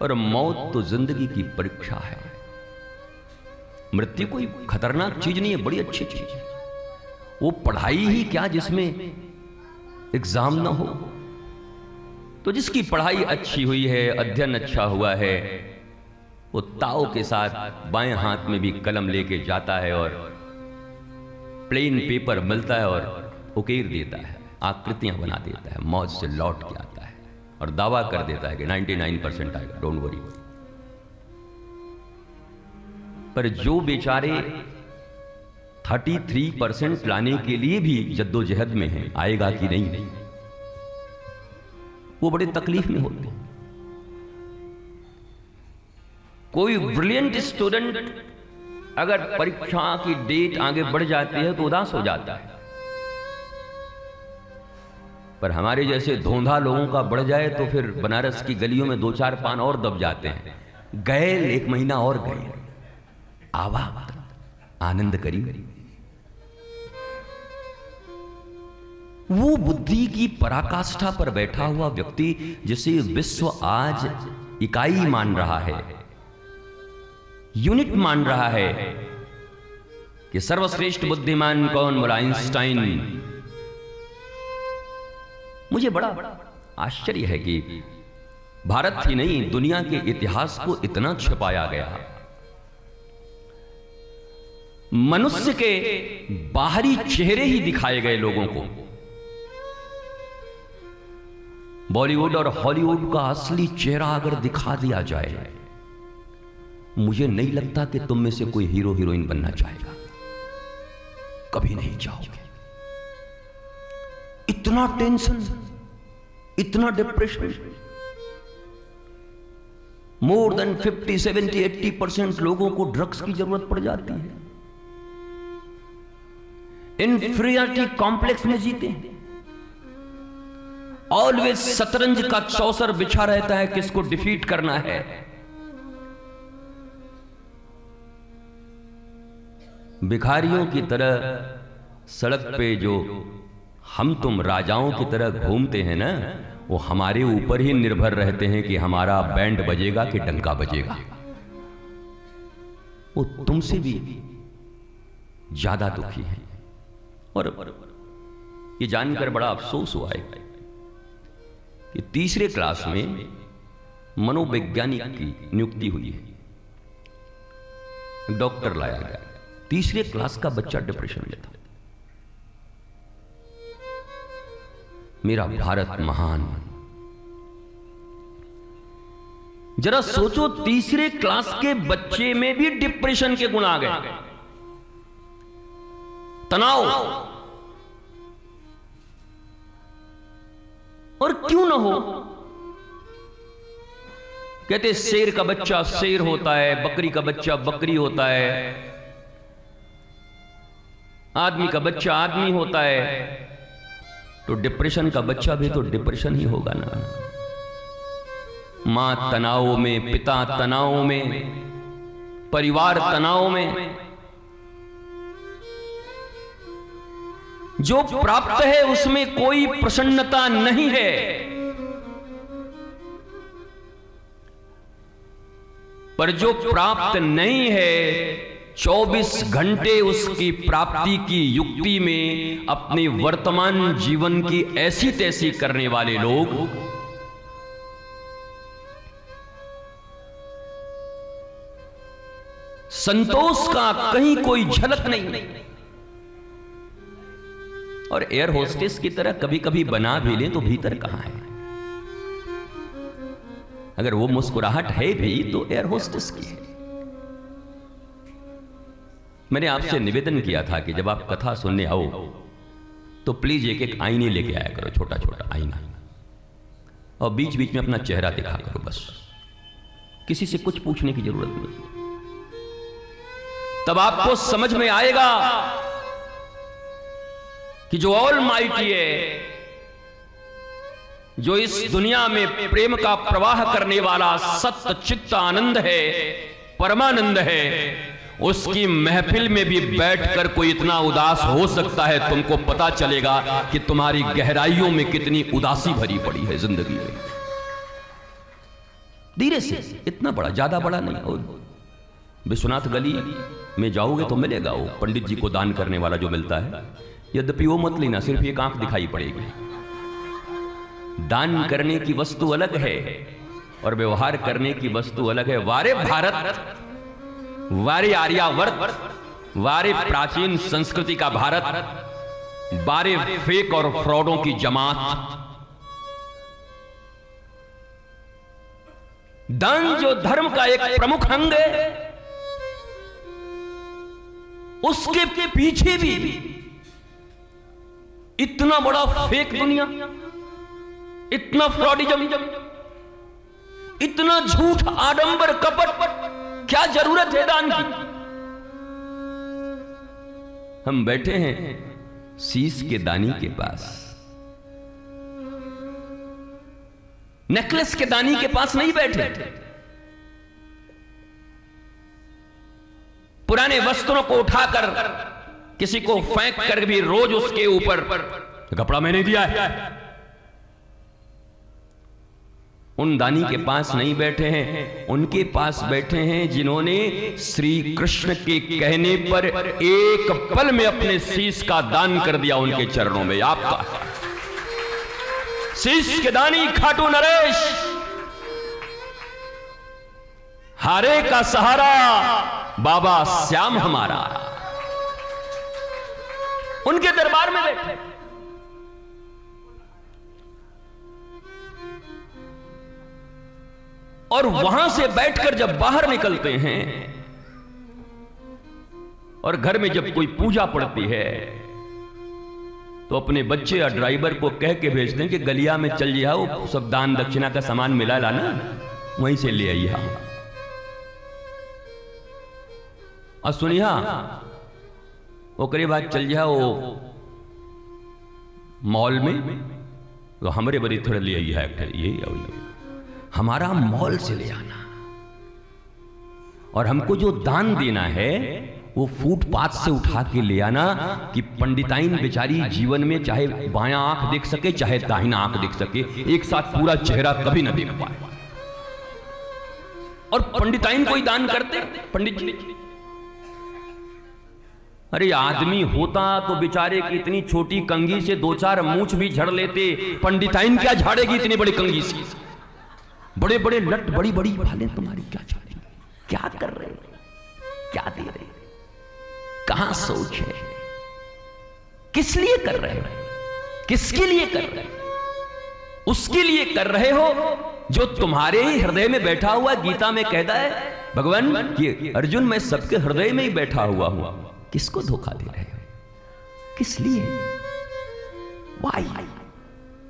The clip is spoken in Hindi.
और मौत तो जिंदगी की परीक्षा है। मृत्यु कोई खतरनाक चीज नहीं है, बड़ी अच्छी चीज है। वो पढ़ाई ही क्या जिसमें एग्जाम ना हो। तो जिसकी पढ़ाई अच्छी हुई है, अध्ययन अच्छा हुआ है, वो ताव के साथ बाएं हाथ में भी कलम लेके जाता है और प्लेन पेपर मिलता है और उकेर देता है, आकृतियां बना देता है, मौज से लौट के आता है और दावा कर देता है कि 99% आएगा, डोंट वरी। पर जो बेचारे 33% लाने के लिए भी जद्दोजहद में हैं, आएगा कि नहीं, वो बड़े तकलीफ में होते हैं। कोई ब्रिलियंट स्टूडेंट अगर परीक्षा की डेट आगे बढ़ जाती है तो उदास हो जाता है, पर हमारे जैसे धोंधा लोगों का बढ़ जाए तो फिर बनारस की गलियों में 2-4 पान और दब जाते हैं। गए 1 महीना और गए, आवा आनंद करी। वो बुद्धि की पराकाष्ठा पर बैठा हुआ व्यक्ति जिसे विश्व आज इकाई मान रहा है, यूनिट मान रहा है कि सर्वश्रेष्ठ बुद्धिमान कौन, बोला आइंस्टाइन। मुझे बड़ा आश्चर्य है कि भारत ही नहीं दुनिया के इतिहास को इतना छिपाया गया। मनुष्य के बाहरी चेहरे ही दिखाए गए लोगों को। बॉलीवुड और हॉलीवुड का असली चेहरा अगर दिखा दिया जाए, मुझे नहीं लगता कि तुम में से कोई हीरो हीरोइन बनना चाहेगा, कभी नहीं चाहोगे। इतना टेंशन, इतना डिप्रेशन। मोर देन 50, 70, 80% लोगों को ड्रग्स की जरूरत पड़ जाती है। इंफीरियरिटी कॉम्प्लेक्स में जीते हैं। ऑलवेज शतरंज का चौसर बिछा रहता है, किसको डिफीट करना है। भिखारियों की तरह सड़क पे जो हम तुम राजाओं की तरह घूमते हैं ना, वो हमारे ऊपर ही निर्भर रहते हैं कि हमारा बैंड बजेगा कि डंका बजेगा। वो तुमसे भी ज्यादा दुखी है। और ये जानकर बड़ा अफसोस हुआ है कि तीसरे क्लास में मनोवैज्ञानिक की नियुक्ति हुई है, डॉक्टर लाया गया। तीसरे क्लास का बच्चा डिप्रेशन में था। मेरा भारत महान। जरा सोचो, तीसरे क्लास के बच्चे में भी डिप्रेशन के गुण आ गए, तनाव। और क्यों ना हो? कहते शेर का बच्चा शेर होता है, बकरी का बच्चा बकरी होता है, आदमी का बच्चा आदमी होता है, तो डिप्रेशन का बच्चा भी तो डिप्रेशन ही होगा ना। मां तनाव में, पिता तनाव में, परिवार तनाव में। जो प्राप्त है उसमें कोई प्रसन्नता नहीं है। पर जो प्राप्त नहीं है, 24 घंटे उसकी प्राप्ति की युक्ति में अपने वर्तमान जीवन की ऐसी तैसी करने वाले लोग संतोष का कहीं कोई झलक नहीं। और एयर होस्टेस की तरह कभी कभी बना भी लें तो भीतर कहां है? अगर वो मुस्कुराहट है भी तो एयर होस्टेस की है। मैंने आपसे निवेदन किया था कि जब आप कथा सुनने आओ तो प्लीज एक एक आईने लेके आया करो, छोटा छोटा आईना, और बीच बीच में अपना चेहरा दिखा करो। बस किसी से कुछ पूछने की जरूरत नहीं। तब आपको समझ में आएगा कि जो ऑलमाइटी है, जो इस दुनिया में प्रेम का प्रवाह करने वाला सत्य चित्त आनंद है, परमानंद है, उसकी महफिल में भी बैठकर कोई इतना उदास हो सकता है। तुमको पता चलेगा कि तुम्हारी गहराइयों में कितनी उदासी भरी पड़ी है जिंदगी में। धीरे से, इतना बड़ा, ज्यादा बड़ा नहीं। और विश्वनाथ गली में जाओगे तो मिलेगा वो पंडित जी को दान करने वाला जो मिलता है, यद्यपि वो मत लेना, सिर्फ एक आंख दिखाई पड़ेगी। दान करने की वस्तु अलग है और व्यवहार करने की वस्तु अलग है। वारे भारत, वारे आर्यावर्त, वारे प्राचीन संस्कृति का भारत, बारे फेक और फ्रॉडों की जमात। दान जो धर्म का एक प्रमुख अंग है, उसके पीछे भी इतना बड़ा फेक दुनिया, इतना फ्रॉडिज्म, इतना झूठ, आडंबर, कपट, क्या जरूरत है दान की? हम बैठे हैं शीश के दानी के पास, नेकलेस के दानी के पास नहीं बैठे। पुराने वस्त्रों को उठाकर किसी को फेंक कर भी रोज उसके ऊपर कपड़ा मैंने दिया है, उन दानी के पास नहीं बैठे हैं। उनके पास बैठे हैं जिन्होंने श्री कृष्ण के कहने पर एक पल में अपने शीश का दान कर दिया उनके चरणों में। आपका शीश के दानी खाटू नरेश, हारे का सहारा बाबा श्याम हमारा, उनके दरबार में बैठे। और वहां से बैठकर जब बाहर निकलते हैं और घर में जब कोई पूजा पड़ती है तो अपने बच्चे या ड्राइवर को कह के भेजते हैं कि गलिया में चल जाओ, सब दान दक्षिणा का सामान मिला लाना, वहीं से ले आइए। और सुनिया ओकरे बाद चल जाओ मॉल में, तो हमारे बड़ी थोड़ा ले आई है, ये हमारा मॉल से ले आना। और हमको जो दान देना है वो फुटपाथ से उठा के ले आना कि पंडिताइन बेचारी जीवन में चाहे बायां आंख देख सके चाहे दाहिना आंख देख सके, एक साथ पूरा चेहरा कभी ना देख पाए। और पंडिताइन कोई दान करते पंडित जी? अरे आदमी होता तो बेचारे की इतनी छोटी कंघी से दो चार मूंछ भी झड़ लेते, पंडिताइन क्या झाड़ेगी इतनी बड़ी कंघी से? बड़े बड़े लट, बड़ी बड़ी भाले तुम्हारी क्या झाड़ेगी? क्या कर रहे हो, क्या दे रहे हो, कहां सोच है, किस लिए कर रहे हो, किसके लिए कर रहे हो? उसके लिए कर रहे हो जो तुम्हारे ही हृदय में बैठा हुआ। गीता में कहता है भगवान कि अर्जुन मैं सबके हृदय में ही बैठा हुआ हूं, किसको धोखा दे रहे हो, किस लिए? वाई